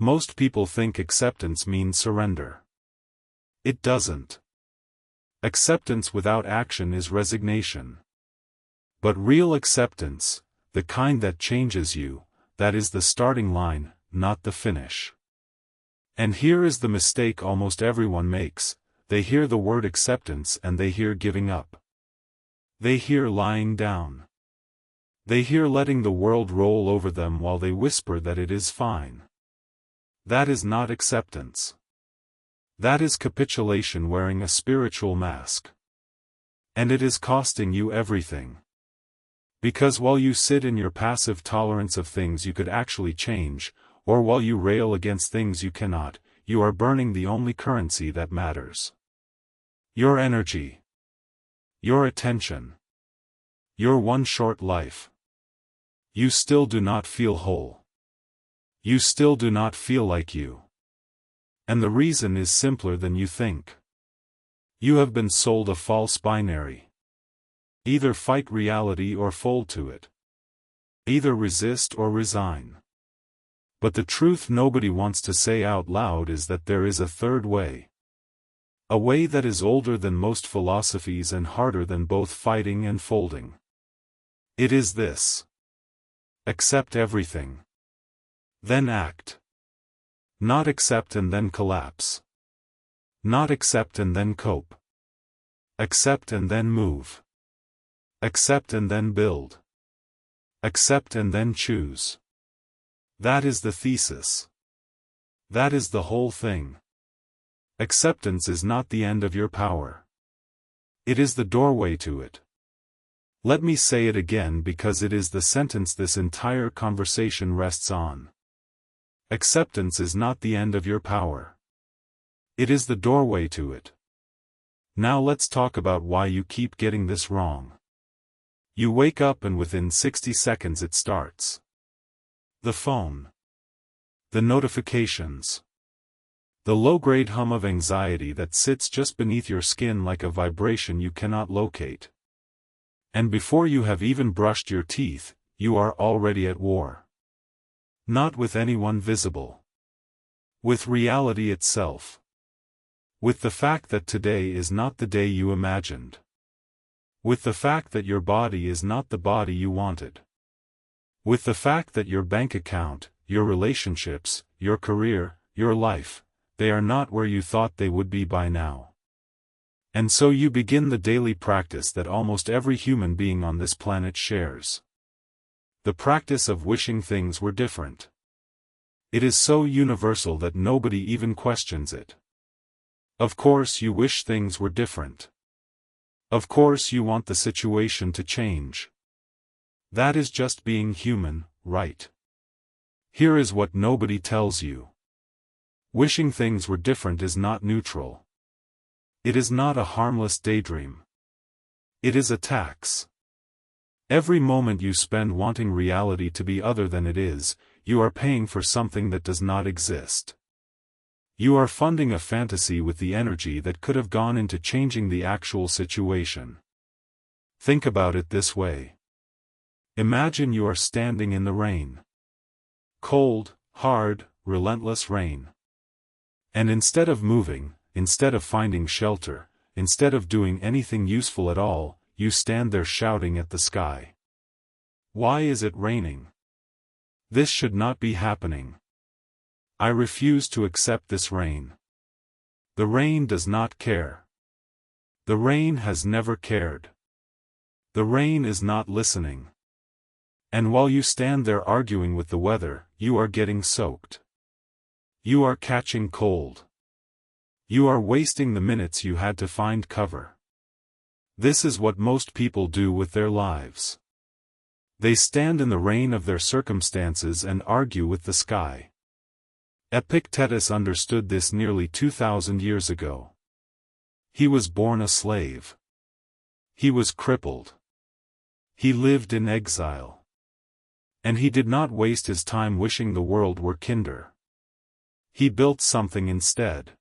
Most people think acceptance means surrender. It doesn't. Acceptance without action is resignation. But real acceptance, the kind that changes you, that is the starting line, not the finish. And here is the mistake almost everyone makes: they hear the word acceptance and they hear giving up. They hear lying down. They hear letting the world roll over them while they whisper that it is fine. That is not acceptance. That is capitulation wearing a spiritual mask. And it is costing you everything. Because while you sit in your passive tolerance of things you could actually change, or while you rail against things you cannot, you are burning the only currency that matters. Your energy. Your attention. Your one short life. You still do not feel whole. You still do not feel like you. And the reason is simpler than you think. You have been sold a false binary. Either fight reality or fold to it. Either resist or resign. But the truth nobody wants to say out loud is that there is a third way. A way that is older than most philosophies and harder than both fighting and folding. It is this. Accept everything. Then act. Not accept and then collapse. Not accept and then cope. Accept and then move. Accept and then build. Accept and then choose. That is the thesis. That is the whole thing. Acceptance is not the end of your power. It is the doorway to it. Let me say it again because it is the sentence this entire conversation rests on. Acceptance is not the end of your power. It is the doorway to it. Now let's talk about why you keep getting this wrong. You wake up and within 60 seconds it starts. The phone. The notifications. The low-grade hum of anxiety that sits just beneath your skin like a vibration you cannot locate. And before you have even brushed your teeth, you are already at war. Not with anyone visible. With reality itself. With the fact that today is not the day you imagined. With the fact that your body is not the body you wanted. With the fact that your bank account, your relationships, your career, your life, they are not where you thought they would be by now. And so you begin the daily practice that almost every human being on this planet shares. The practice of wishing things were different. It is so universal that nobody even questions it. Of course you wish things were different. Of course you want the situation to change. That is just being human, right? Here is what nobody tells you. Wishing things were different is not neutral. It is not a harmless daydream. It is a tax. Every moment you spend wanting reality to be other than it is, you are paying for something that does not exist. You are funding a fantasy with the energy that could have gone into changing the actual situation. Think about it this way. Imagine you are standing in the rain. Cold, hard, relentless rain. And instead of moving, instead of finding shelter, instead of doing anything useful at all, you stand there shouting at the sky. Why is it raining? This should not be happening. I refuse to accept this rain. The rain does not care. The rain has never cared. The rain is not listening. And while you stand there arguing with the weather, you are getting soaked. You are catching cold. You are wasting the minutes you had to find cover. This is what most people do with their lives. They stand in the rain of their circumstances and argue with the sky. Epictetus understood this nearly 2,000 years ago. He was born a slave. He was crippled. He lived in exile. And he did not waste his time wishing the world were kinder. He built something instead.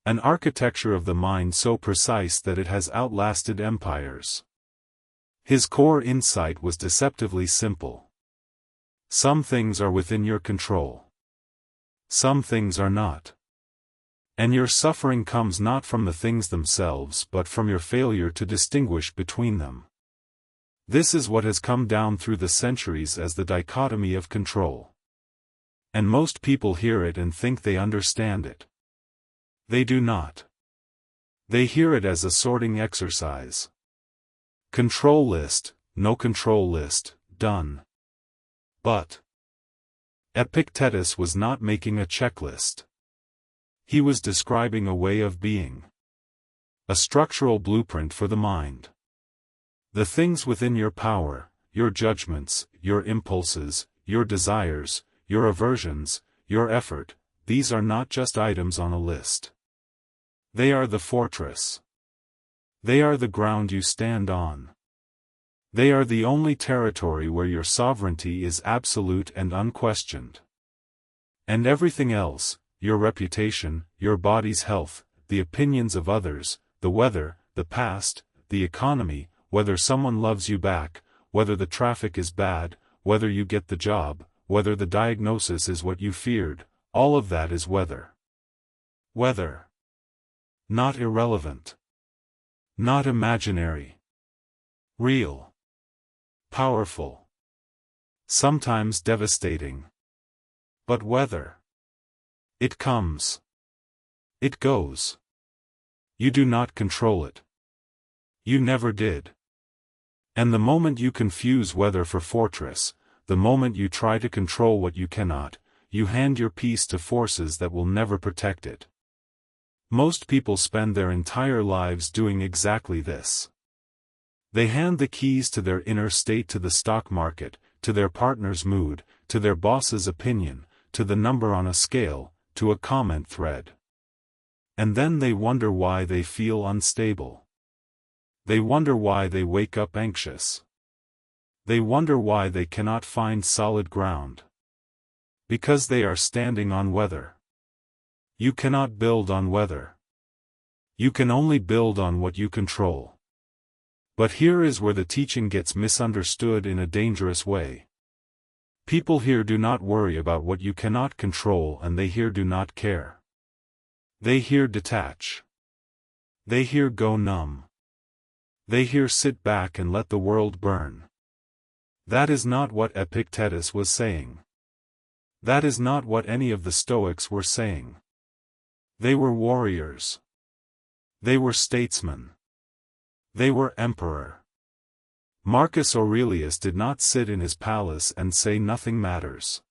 An architecture of the mind so precise that it has outlasted empires. His core insight was deceptively simple. Some things are within your control. Some things are not. And your suffering comes not from the things themselves but from your failure to distinguish between them. This is what has come down through the centuries as the dichotomy of control. And most people hear it and think they understand it. They do not. They hear it as a sorting exercise. Control list, no control list, done. But Epictetus was not making a checklist. He was describing a way of being. A structural blueprint for the mind. The things within your power, your judgments, your impulses, your desires, your aversions, your effort, these are not just items on a list. They are the fortress. They are the ground you stand on. They are the only territory where your sovereignty is absolute and unquestioned. And everything else, your reputation, your body's health, the opinions of others, the weather, the past, the economy, whether someone loves you back, whether the traffic is bad, whether you get the job, whether the diagnosis is what you feared, all of that is weather. Weather. Not irrelevant. Not imaginary. Real. Powerful. Sometimes devastating. But weather. It comes. It goes. You do not control it. You never did. And the moment you confuse weather for fortress, the moment you try to control what you cannot, you hand your peace to forces that will never protect it. Most people spend their entire lives doing exactly this. They hand the keys to their inner state to the stock market, to their partner's mood, to their boss's opinion, to the number on a scale, to a comment thread. And then they wonder why they feel unstable. They wonder why they wake up anxious. They wonder why they cannot find solid ground. Because they are standing on weather. You cannot build on weather. You can only build on what you control. But here is where the teaching gets misunderstood in a dangerous way. People here do not worry about what you cannot control, and they here do not care. They here detach. They here go numb. They here sit back and let the world burn. That is not what Epictetus was saying. That is not what any of the Stoics were saying. They were warriors. They were statesmen. They were emperor. Marcus Aurelius did not sit in his palace and say nothing matters.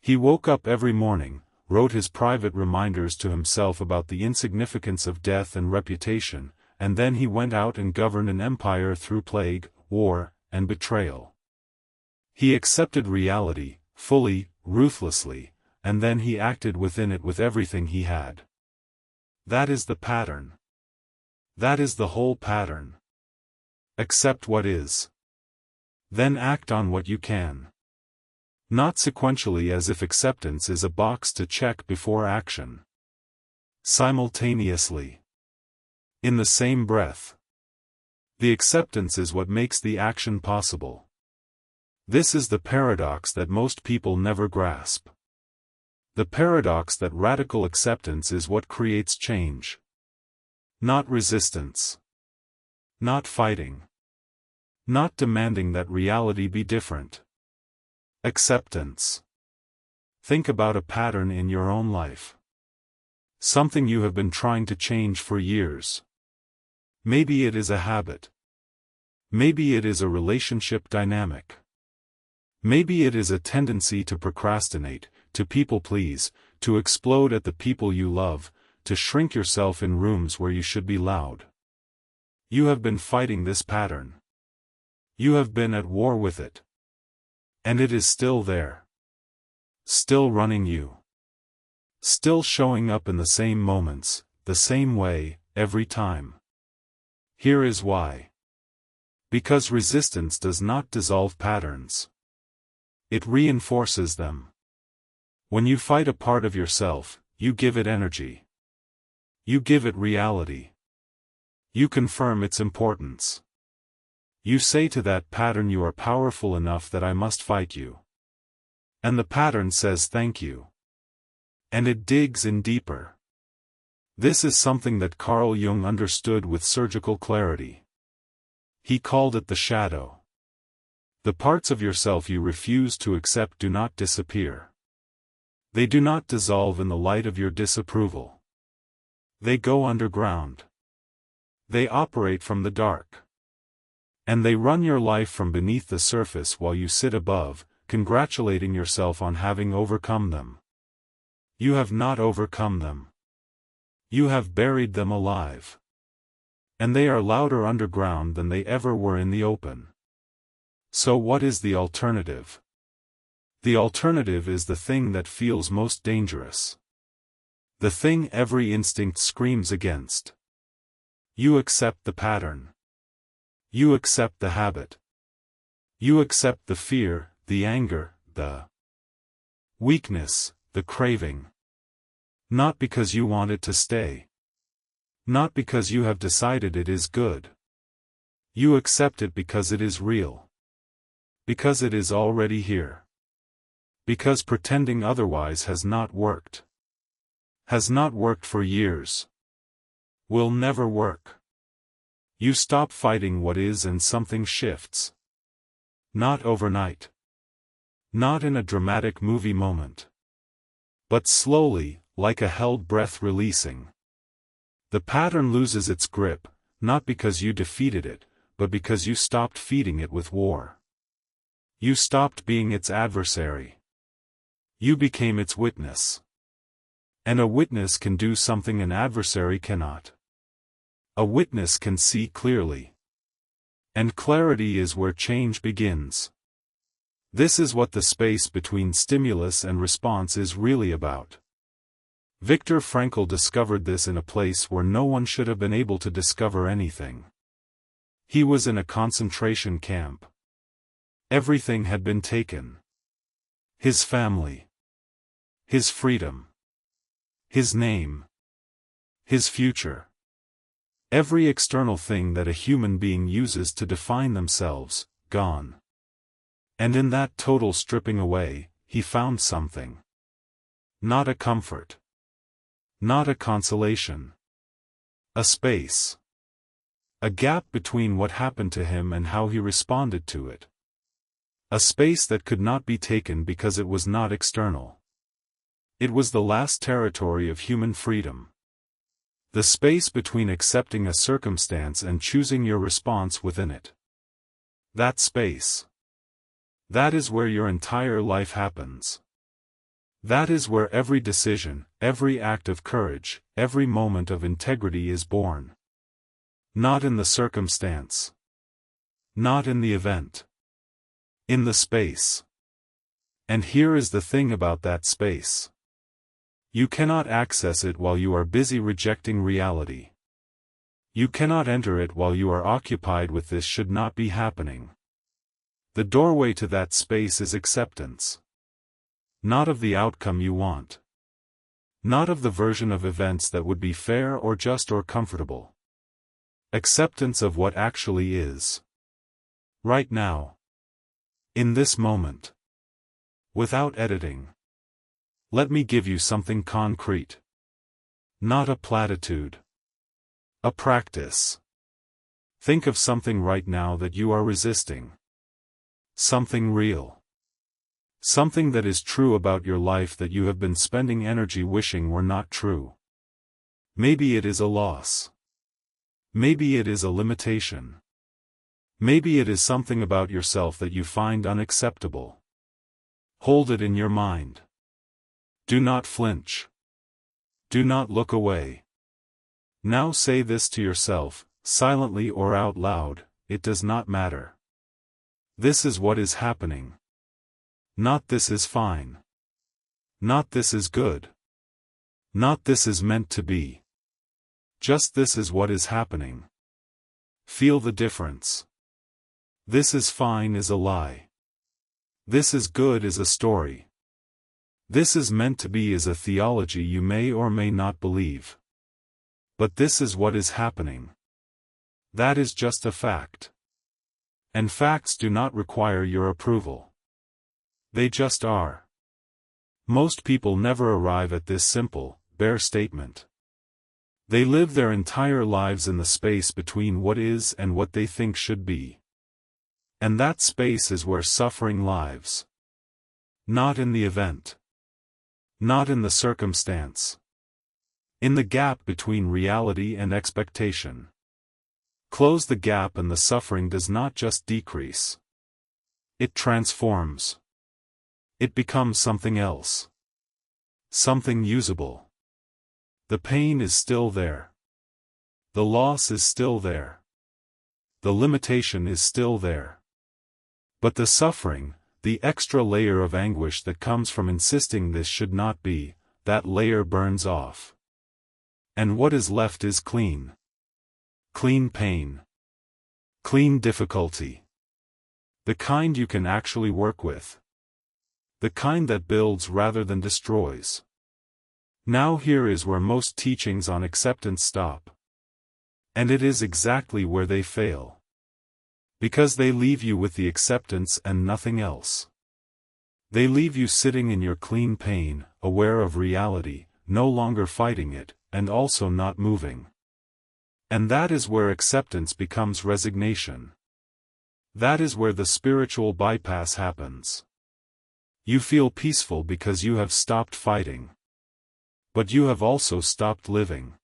He woke up every morning, wrote his private reminders to himself about the insignificance of death and reputation, and then he went out and governed an empire through plague, war, and betrayal. He accepted reality, fully, ruthlessly, and then he acted within it with everything he had. That is the pattern. That is the whole pattern. Accept what is. Then act on what you can. Not sequentially as if acceptance is a box to check before action. Simultaneously. In the same breath. The acceptance is what makes the action possible. This is the paradox that most people never grasp. The paradox that radical acceptance is what creates change. Not resistance. Not fighting. Not demanding that reality be different. Acceptance. Think about a pattern in your own life. Something you have been trying to change for years. Maybe it is a habit. Maybe it is a relationship dynamic. Maybe it is a tendency to procrastinate, to people please, to explode at the people you love, to shrink yourself in rooms where you should be loud. You have been fighting this pattern. You have been at war with it. And it is still there. Still running you. Still showing up in the same moments, the same way, every time. Here is why. Because resistance does not dissolve patterns. It reinforces them. When you fight a part of yourself, you give it energy. You give it reality. You confirm its importance. You say to that pattern, you are powerful enough that I must fight you. And the pattern says thank you. And it digs in deeper. This is something that Carl Jung understood with surgical clarity. He called it the shadow. The parts of yourself you refuse to accept do not disappear. They do not dissolve in the light of your disapproval. They go underground. They operate from the dark. And they run your life from beneath the surface while you sit above, congratulating yourself on having overcome them. You have not overcome them. You have buried them alive. And they are louder underground than they ever were in the open. So what is the alternative? The alternative is the thing that feels most dangerous. The thing every instinct screams against. You accept the pattern. You accept the habit. You accept the fear, the anger, the weakness, the craving. Not because you want it to stay. Not because you have decided it is good. You accept it because it is real. Because it is already here. Because pretending otherwise has not worked. Has not worked for years. Will never work. You stop fighting what is and something shifts. Not overnight. Not in a dramatic movie moment. But slowly, like a held breath releasing. The pattern loses its grip, not because you defeated it, but because you stopped feeding it with war. You stopped being its adversary. You became its witness. And a witness can do something an adversary cannot. A witness can see clearly. And clarity is where change begins. This is what the space between stimulus and response is really about. Viktor Frankl discovered this in a place where no one should have been able to discover anything. He was in a concentration camp. Everything had been taken. His family. His freedom. His name. His future. Every external thing that a human being uses to define themselves, gone. And in that total stripping away, he found something. Not a comfort. Not a consolation. A space. A gap between what happened to him and how he responded to it. A space that could not be taken because it was not external. It was the last territory of human freedom. The space between accepting a circumstance and choosing your response within it. That space. That is where your entire life happens. That is where every decision, every act of courage, every moment of integrity is born. Not in the circumstance. Not in the event. In the space. And here is the thing about that space. You cannot access it while you are busy rejecting reality. You cannot enter it while you are occupied with this should not be happening. The doorway to that space is acceptance. Not of the outcome you want. Not of the version of events that would be fair or just or comfortable. Acceptance of what actually is. Right now. In this moment. Without editing. Let me give you something concrete. Not a platitude. A practice. Think of something right now that you are resisting. Something real. Something that is true about your life that you have been spending energy wishing were not true. Maybe it is a loss. Maybe it is a limitation. Maybe it is something about yourself that you find unacceptable. Hold it in your mind. Do not flinch. Do not look away. Now say this to yourself, silently or out loud, it does not matter. This is what is happening. Not this is fine. Not this is good. Not this is meant to be. Just this is what is happening. Feel the difference. This is fine is a lie. This is good is a story. This is meant to be is a theology you may or may not believe. But this is what is happening. That is just a fact. And facts do not require your approval. They just are. Most people never arrive at this simple, bare statement. They live their entire lives in the space between what is and what they think should be. And that space is where suffering lives. Not in the event. Not in the circumstance. In the gap between reality and expectation. Close the gap and the suffering does not just decrease. It transforms. It becomes something else. Something usable. The pain is still there. The loss is still there. The limitation is still there. But the suffering, the extra layer of anguish that comes from insisting this should not be, that layer burns off. And what is left is clean. Clean pain. Clean difficulty. The kind you can actually work with. The kind that builds rather than destroys. Now here is where most teachings on acceptance stop. And it is exactly where they fail. Because they leave you with the acceptance and nothing else. They leave you sitting in your clean pain, aware of reality, no longer fighting it, and also not moving. And that is where acceptance becomes resignation. That is where the spiritual bypass happens. You feel peaceful because you have stopped fighting. But you have also stopped living.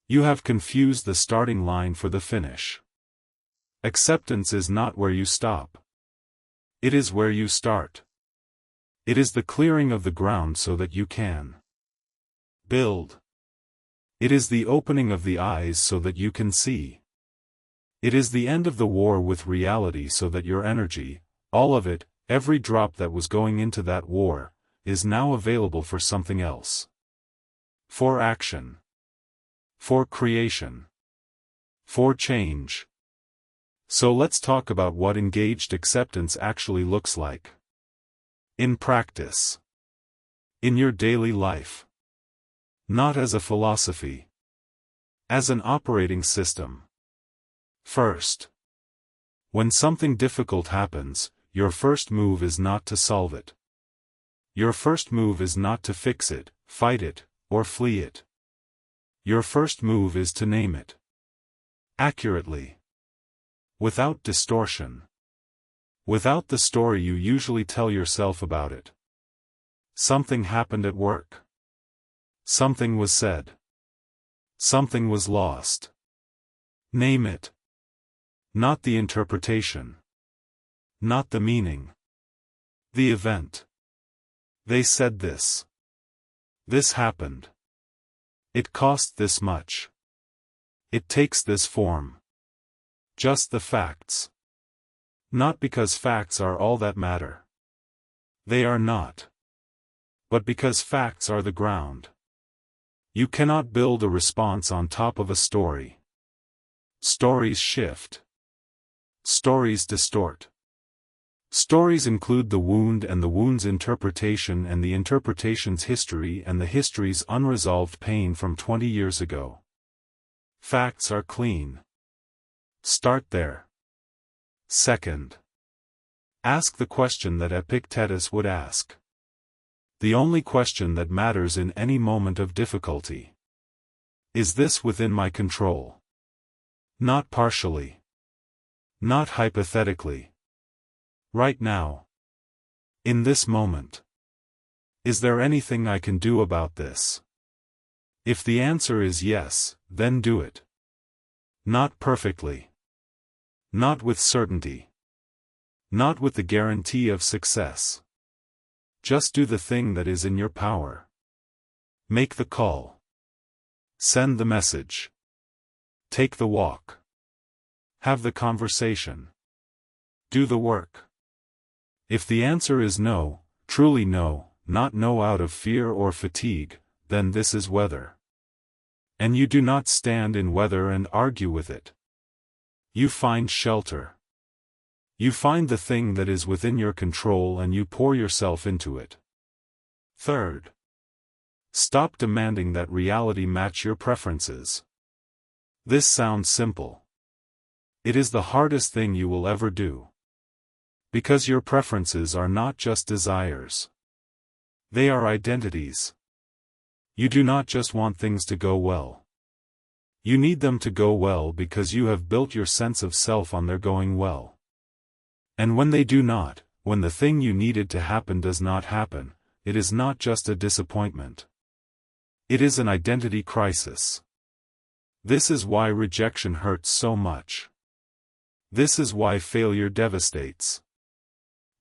You have confused the starting line for the finish. Acceptance is not where you stop. It is where you start. It is the clearing of the ground so that you can build. It is the opening of the eyes so that you can see. It is the end of the war with reality so that your energy, all of it, every drop that was going into that war, is now available for something else. For action. For creation. For change. So let's talk about what engaged acceptance actually looks like. In practice. In your daily life. Not as a philosophy. As an operating system. First. When something difficult happens, your first move is not to solve it. Your first move is not to fix it, fight it, or flee it. Your first move is to name it. Accurately. Without distortion. Without the story you usually tell yourself about it. Something happened at work. Something was said. Something was lost. Name it. Not the interpretation. Not the meaning. The event. They said this. This happened. It cost this much. It takes this form. Just the facts. Not because facts are all that matter. They are not. But because facts are the ground. You cannot build a response on top of a story. Stories shift. Stories distort. Stories include the wound and the wound's interpretation and the interpretation's history and the history's unresolved pain from 20 years ago. Facts are clean. Start there. Second. Ask the question that Epictetus would ask. The only question that matters in any moment of difficulty. Is this within my control? Not partially. Not hypothetically. Right now. In this moment. Is there anything I can do about this? If the answer is yes, then do it. Not perfectly. Not with certainty. Not with the guarantee of success. Just do the thing that is in your power. Make the call. Send the message. Take the walk. Have the conversation. Do the work. If the answer is no, truly no, not no out of fear or fatigue, then this is weather. And you do not stand in weather and argue with it. You find shelter. You find the thing that is within your control and you pour yourself into it. Third. Stop demanding that reality match your preferences. This sounds simple. It is the hardest thing you will ever do. Because your preferences are not just desires. They are identities. You do not just want things to go well. You need them to go well because you have built your sense of self on their going well. And when they do not, when the thing you needed to happen does not happen, it is not just a disappointment. It is an identity crisis. This is why rejection hurts so much. This is why failure devastates.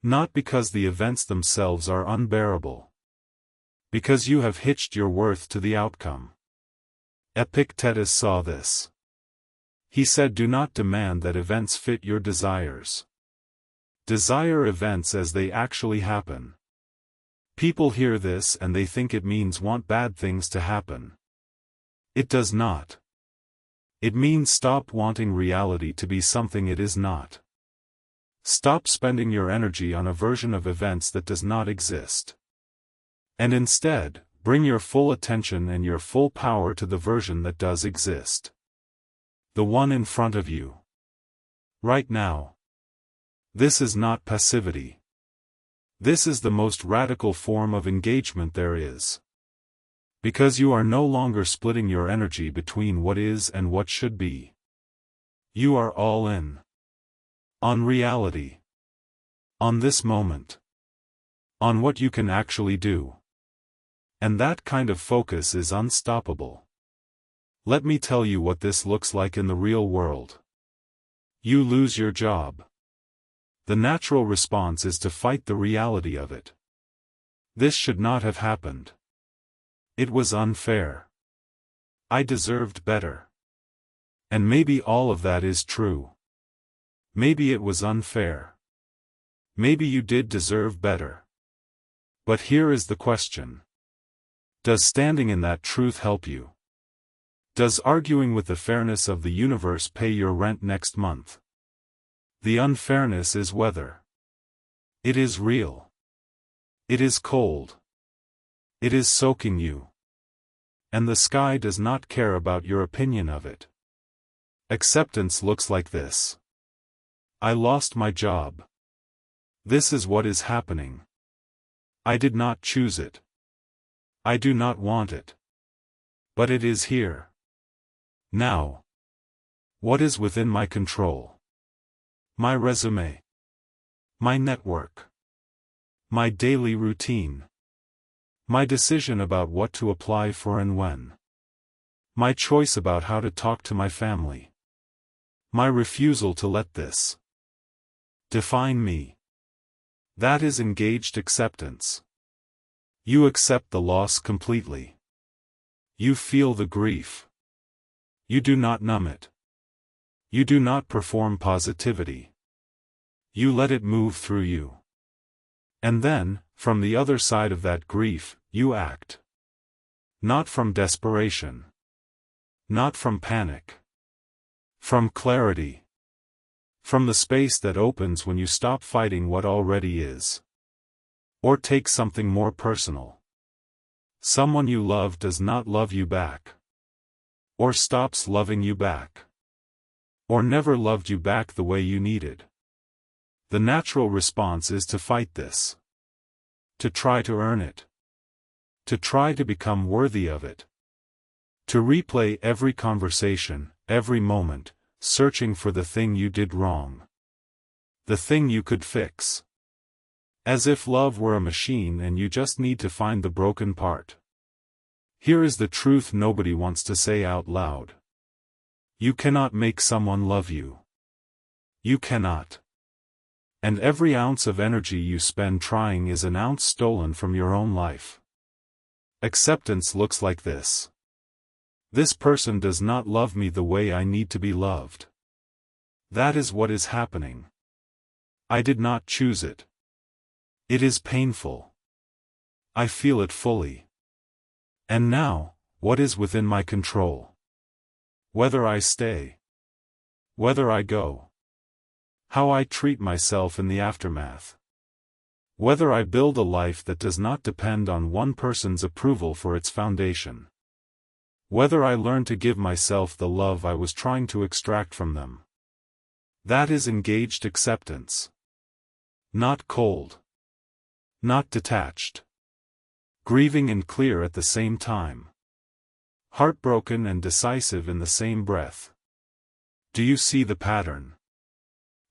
Not because the events themselves are unbearable. Because you have hitched your worth to the outcome. Epictetus saw this. He said, "Do not demand that events fit your desires. Desire events as they actually happen." People hear this and they think it means want bad things to happen. It does not. It means stop wanting reality to be something it is not. Stop spending your energy on a version of events that does not exist. And instead, bring your full attention and your full power to the version that does exist. The one in front of you. Right now. This is not passivity. This is the most radical form of engagement there is. Because you are no longer splitting your energy between what is and what should be. You are all in. On reality. On this moment. On what you can actually do. And that kind of focus is unstoppable. Let me tell you what this looks like in the real world. You lose your job. The natural response is to fight the reality of it. This should not have happened. It was unfair. I deserved better. And maybe all of that is true. Maybe it was unfair. Maybe you did deserve better. But here is the question. Does standing in that truth help you? Does arguing with the fairness of the universe pay your rent next month? The unfairness is weather. It is real. It is cold. It is soaking you. And the sky does not care about your opinion of it. Acceptance looks like this. I lost my job. This is what is happening. I did not choose it. I do not want it. But it is here. Now. What is within my control? My resume. My network. My daily routine. My decision about what to apply for and when. My choice about how to talk to my family. My refusal to let this define me. That is engaged acceptance. You accept the loss completely. You feel the grief. You do not numb it. You do not perform positivity. You let it move through you. And then, from the other side of that grief, you act. Not from desperation. Not from panic. From clarity. From the space that opens when you stop fighting what already is. Or take something more personal. Someone you love does not love you back. Or stops loving you back. Or never loved you back the way you needed. The natural response is to fight this. To try to earn it. To try to become worthy of it. To replay every conversation, every moment, searching for the thing you did wrong. The thing you could fix. As if love were a machine and you just need to find the broken part. Here is the truth nobody wants to say out loud. You cannot make someone love you. You cannot. And every ounce of energy you spend trying is an ounce stolen from your own life. Acceptance looks like this. This person does not love me the way I need to be loved. That is what is happening. I did not choose it. It is painful. I feel it fully. And now, what is within my control? Whether I stay. Whether I go. How I treat myself in the aftermath. Whether I build a life that does not depend on one person's approval for its foundation. Whether I learn to give myself the love I was trying to extract from them. That is engaged acceptance. Not cold. Not detached. grieving and clear at the same time. Heartbroken and decisive in the same breath. Do you see the pattern?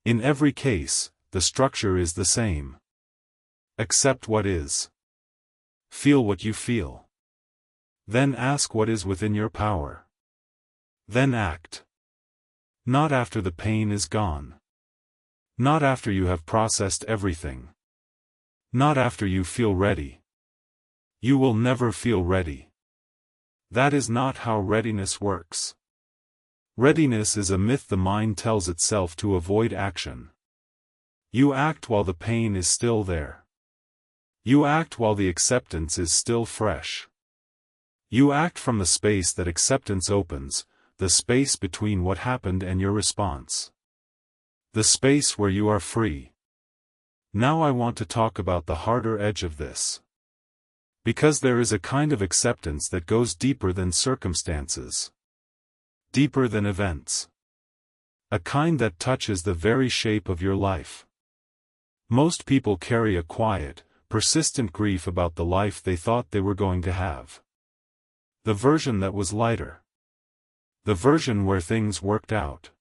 In every case, the structure is the same. Accept what is. Feel what you feel. Then ask what is within your power. Then act. Not after the pain is gone. Not after you have processed everything. Not after you feel ready. You will never feel ready. That is not how readiness works. Readiness is a myth the mind tells itself to avoid action. You act while the pain is still there. You act while the acceptance is still fresh. You act from the space that acceptance opens, the space between what happened and your response. The space where you are free. Now I want to talk about the harder edge of this. Because there is a kind of acceptance that goes deeper than circumstances. Deeper than events. A kind that touches the very shape of your life. Most people carry a quiet, persistent grief about the life they thought they were going to have. The version that was lighter. The version where things worked out.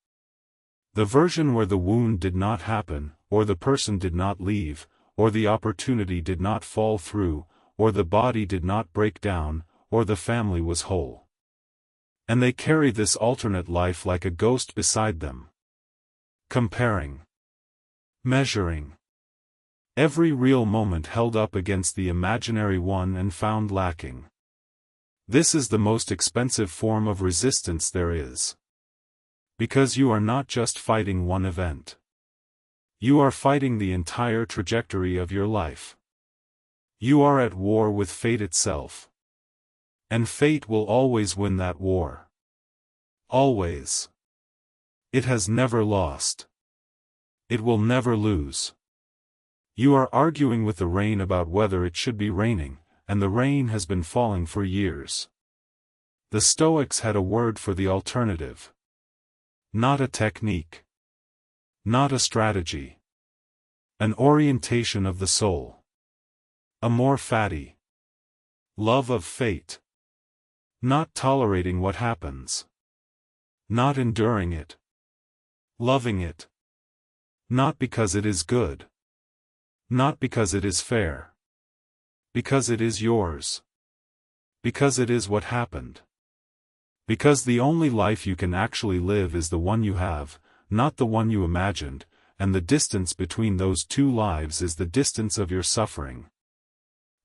The version where the wound did not happen, or the person did not leave, or the opportunity did not fall through, or the body did not break down, or the family was whole. And they carry this alternate life like a ghost beside them. Comparing. Measuring. Every real moment held up against the imaginary one and found lacking. This is the most expensive form of resistance there is. Because you are not just fighting one event. You are fighting the entire trajectory of your life. You are at war with fate itself. And fate will always win that war. Always. It has never lost. It will never lose. You are arguing with the rain about whether it should be raining, and the rain has been falling for years. The Stoics had a word for the alternative. Not a technique. Not a strategy. An orientation of the soul. A more fatty love of fate. Not tolerating what happens. Not enduring it. Loving it. Not because it is good. Not because it is fair. Because it is yours. Because it is what happened. Because the only life you can actually live is the one you have, not the one you imagined, and the distance between those two lives is the distance of your suffering.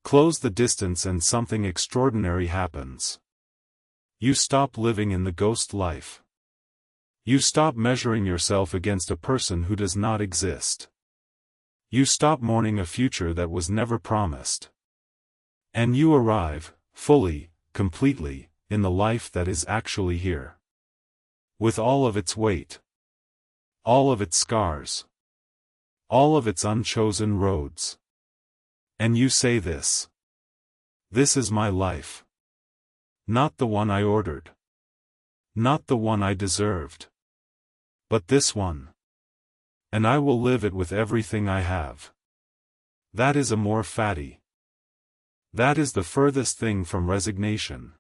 Close the distance and something extraordinary happens. You stop living in the ghost life. You stop measuring yourself against a person who does not exist. You stop mourning a future that was never promised. And you arrive, fully, completely, in the life that is actually here. With all of its weight. All of its scars. All of its unchosen roads. And you say this. This is my life. Not the one I ordered. Not the one I deserved. But this one. And I will live it with everything I have. That is a more fatty. That is the furthest thing from resignation.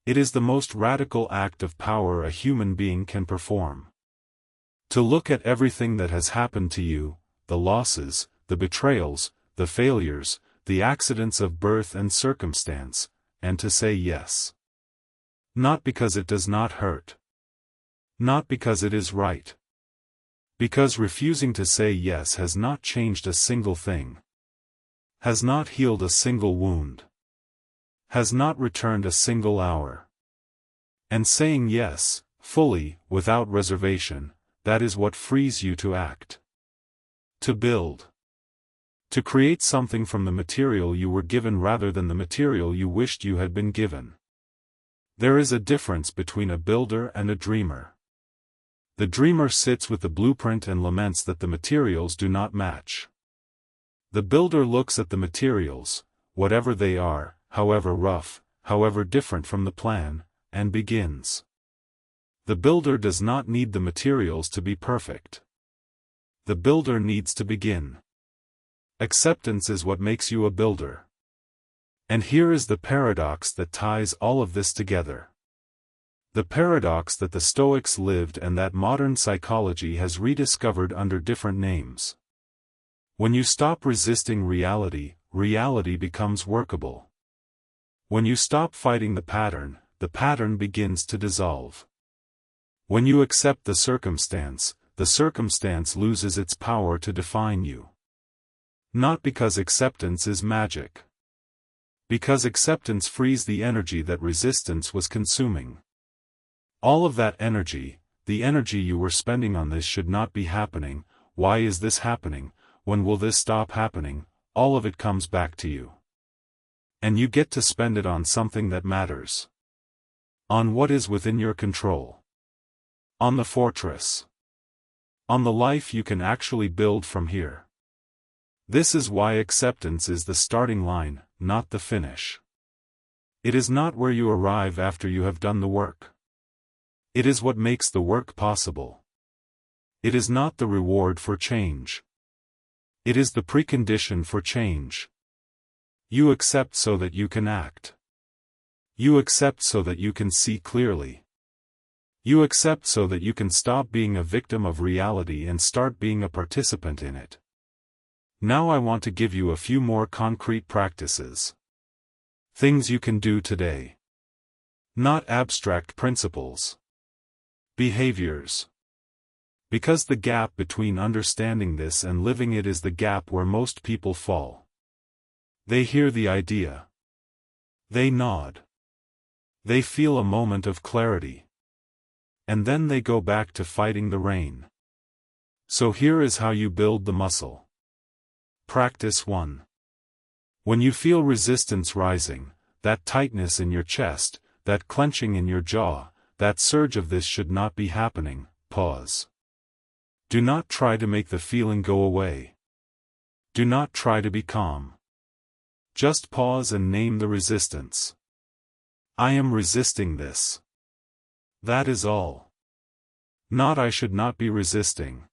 It is the most radical act of power a human being can perform. To look at everything that has happened to you, the losses, the betrayals, the failures, the accidents of birth and circumstance, and to say yes. Not because it does not hurt. Not because it is right. Because refusing to say yes has not changed a single thing. Has not healed a single wound. Has not returned a single hour. And saying yes, fully, without reservation, that is what frees you to act. To build. To create something from the material you were given rather than the material you wished you had been given. There is a difference between a builder and a dreamer. The dreamer sits with the blueprint and laments that the materials do not match. The builder looks at the materials, whatever they are, however rough, however different from the plan, and begins. The builder does not need the materials to be perfect. The builder needs to begin. Acceptance is what makes you a builder. And here is the paradox that ties all of this together. The paradox that the Stoics lived and that modern psychology has rediscovered under different names. When you stop resisting reality, reality becomes workable. When you stop fighting the pattern begins to dissolve. When you accept the circumstance loses its power to define you. Not because acceptance is magic. Because acceptance frees the energy that resistance was consuming. All of that energy, the energy you were spending on this should not be happening, why is this happening, when will this stop happening, all of it comes back to you. And you get to spend it on something that matters. On what is within your control. On the fortress. On the life you can actually build from here. This is why acceptance is the starting line, not the finish. It is not where you arrive after you have done the work. It is what makes the work possible. It is not the reward for change. It is the precondition for change. You accept so that you can act. You accept so that you can see clearly. You accept so that you can stop being a victim of reality and start being a participant in it. Now I want to give you a few more concrete practices. Things you can do today. Not abstract principles. Behaviors. Because the gap between understanding this and living it is the gap where most people fall. They hear the idea. They nod. They feel a moment of clarity. And then they go back to fighting the rain. So here is how you build the muscle. Practice 1. When you feel resistance rising, that tightness in your chest, that clenching in your jaw, that surge of this should not be happening, pause. Do not try to make the feeling go away. Do not try to be calm. Just pause and name the resistance. I am resisting this. That is all. Not I should not be resisting.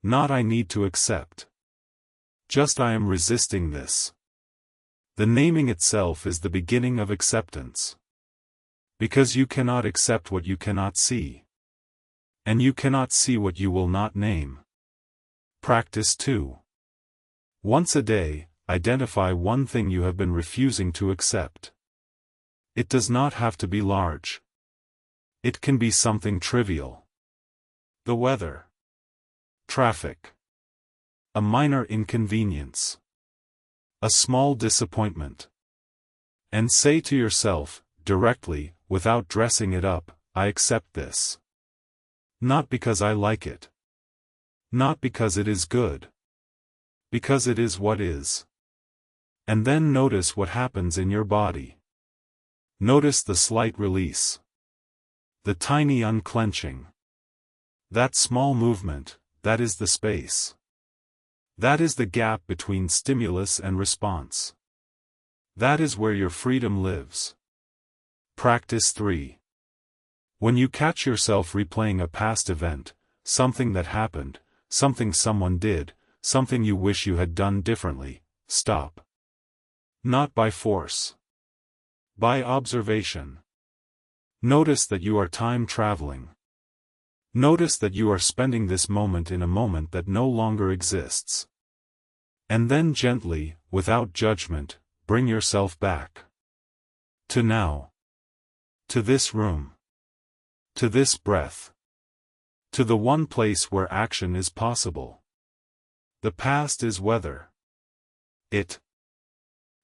Not I need to accept. Just I am resisting this. The naming itself is the beginning of acceptance. Because you cannot accept what you cannot see. And you cannot see what you will not name. Practice 2. Once a day, identify one thing you have been refusing to accept. It does not have to be large. It can be something trivial. The weather. Traffic. A minor inconvenience. A small disappointment. And say to yourself, directly, without dressing it up, I accept this. Not because I like it. Not because it is good. Because it is what is. And then notice what happens in your body. Notice the slight release. The tiny unclenching. That small movement, that is the space. That is the gap between stimulus and response. That is where your freedom lives. Practice 3. When you catch yourself replaying a past event, something that happened, something someone did, something you wish you had done differently, stop. Not by force. By observation. Notice that you are time traveling. Notice that you are spending this moment in a moment that no longer exists. And then gently, without judgment, bring yourself back. To now. To this room. To this breath. To the one place where action is possible. The past is weather. It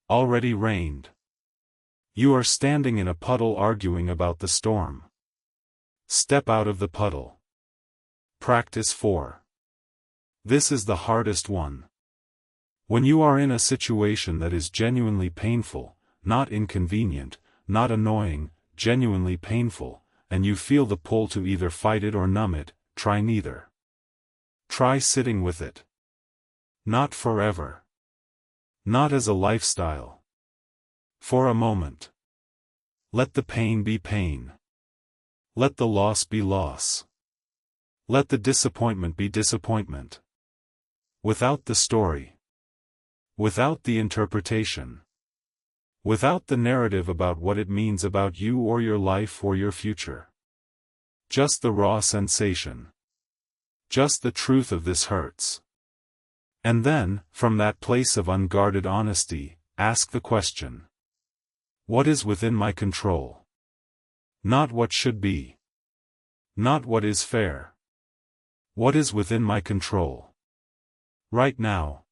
already rained. You are standing in a puddle arguing about the storm. Step out of the puddle. Practice 4. This is the hardest one. When you are in a situation that is genuinely painful, not inconvenient, not annoying, genuinely painful, and you feel the pull to either fight it or numb it, try neither. Try sitting with it. Not forever. Not as a lifestyle. For a moment. Let the pain be pain. Let the loss be loss. Let the disappointment be disappointment. Without the story. Without the interpretation. Without the narrative about what it means about you or your life or your future. Just the raw sensation. Just the truth of this hurts. And then, from that place of unguarded honesty, ask the question. What is within my control? Not what should be. Not what is fair. What is within my control? Right now.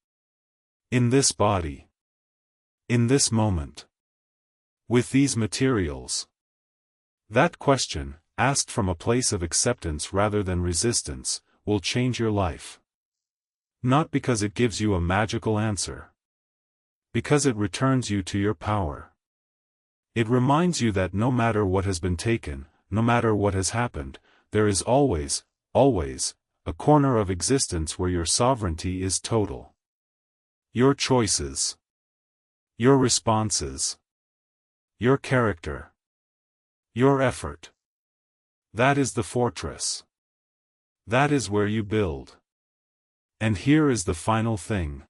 In this body. In this moment. With these materials. That question, asked from a place of acceptance rather than resistance, will change your life. Not because it gives you a magical answer. Because it returns you to your power. It reminds you that no matter what has been taken, no matter what has happened, there is always, always, a corner of existence where your sovereignty is total. Your choices. Your responses. Your character. Your effort. That is the fortress. That is where you build. And here is the final thing.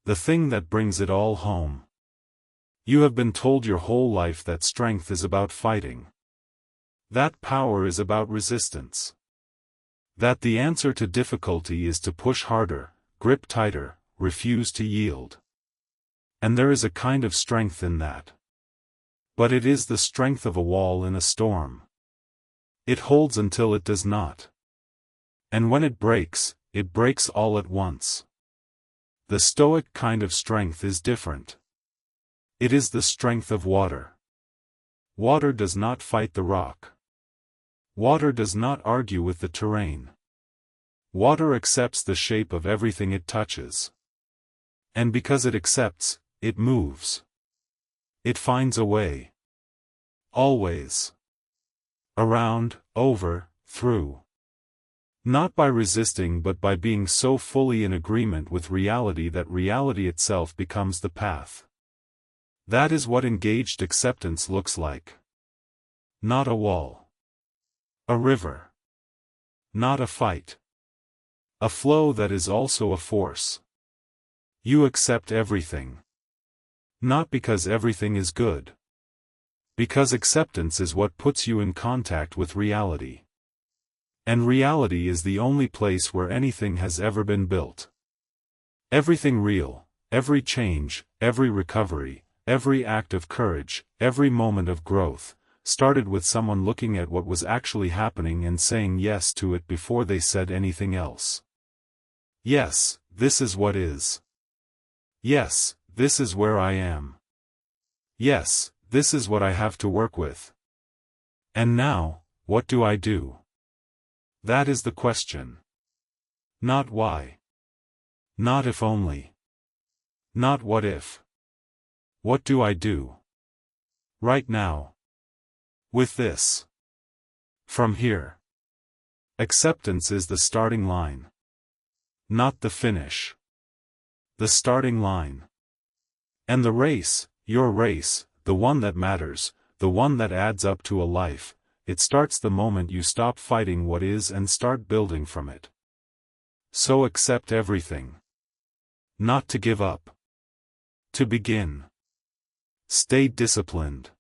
The thing that brings it all home. You have been told your whole life that strength is about fighting. That power is about resistance. That the answer to difficulty is to push harder, grip tighter, refuse to yield. And there is a kind of strength in that. But it is the strength of a wall in a storm. It holds until it does not. And when it breaks all at once. The Stoic kind of strength is different. It is the strength of water. Water does not fight the rock. Water does not argue with the terrain. Water accepts the shape of everything it touches. And because it accepts, it moves. It finds a way. Always. Around, over, through. Not by resisting but by being so fully in agreement with reality that reality itself becomes the path. That is what engaged acceptance looks like. Not a wall. A river. Not a fight. A flow that is also a force. You accept everything. Not because everything is good. Because acceptance is what puts you in contact with reality. And reality is the only place where anything has ever been built. Everything real, every change, every recovery, every act of courage, every moment of growth, started with someone looking at what was actually happening and saying yes to it before they said anything else. Yes, this is what is. Yes, this is where I am. Yes, this is what I have to work with. And now, what do I do? That is the question. Not why. Not if only. Not what if. What do I do? Right now. With this. From here. Acceptance is the starting line. Not the finish. The starting line. And the race, your race, the one that matters, the one that adds up to a life, it starts the moment you stop fighting what is and start building from it. So accept everything. Not to give up. To begin. Stay disciplined.